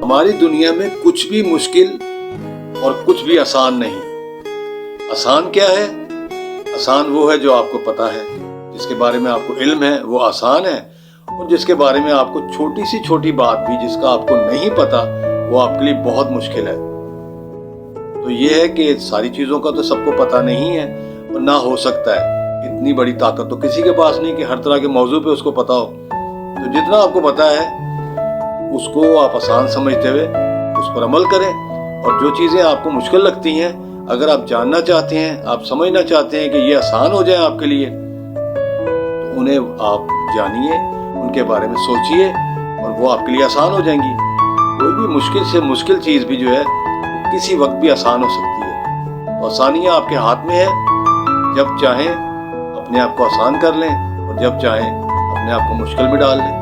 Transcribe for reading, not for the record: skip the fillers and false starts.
हमारी दुनिया में कुछ भी मुश्किल और कुछ भी आसान नहीं। आसान क्या है? आसान वो है जो आपको पता है, जिसके बारे में आपको इल्म है वो आसान है, और जिसके बारे में आपको छोटी सी छोटी बात भी जिसका आपको नहीं पता वो आपके लिए बहुत मुश्किल है। तो ये है कि सारी चीज़ों का तो सबको पता नहीं है और ना हो सकता है। इतनी बड़ी ताकत तो किसी के पास नहीं कि हर तरह के मौजू पे उसको पता हो। तो जितना आपको पता है उसको आप आसान समझते हुए उस पर अमल करें, और जो चीज़ें आपको मुश्किल लगती हैं अगर आप जानना चाहते हैं, आप समझना चाहते हैं कि ये आसान हो जाए आपके लिए, तो उन्हें आप जानिए, उनके बारे में सोचिए और वो आपके लिए आसान हो जाएंगी। कोई भी मुश्किल से मुश्किल चीज़ भी जो है वो किसी वक्त भी आसान हो सकती है। तो आसानियाँ आपके हाथ में है, जब चाहें अपने आप को आसान कर लें और जब चाहें अपने आप को मुश्किल में डाल लें।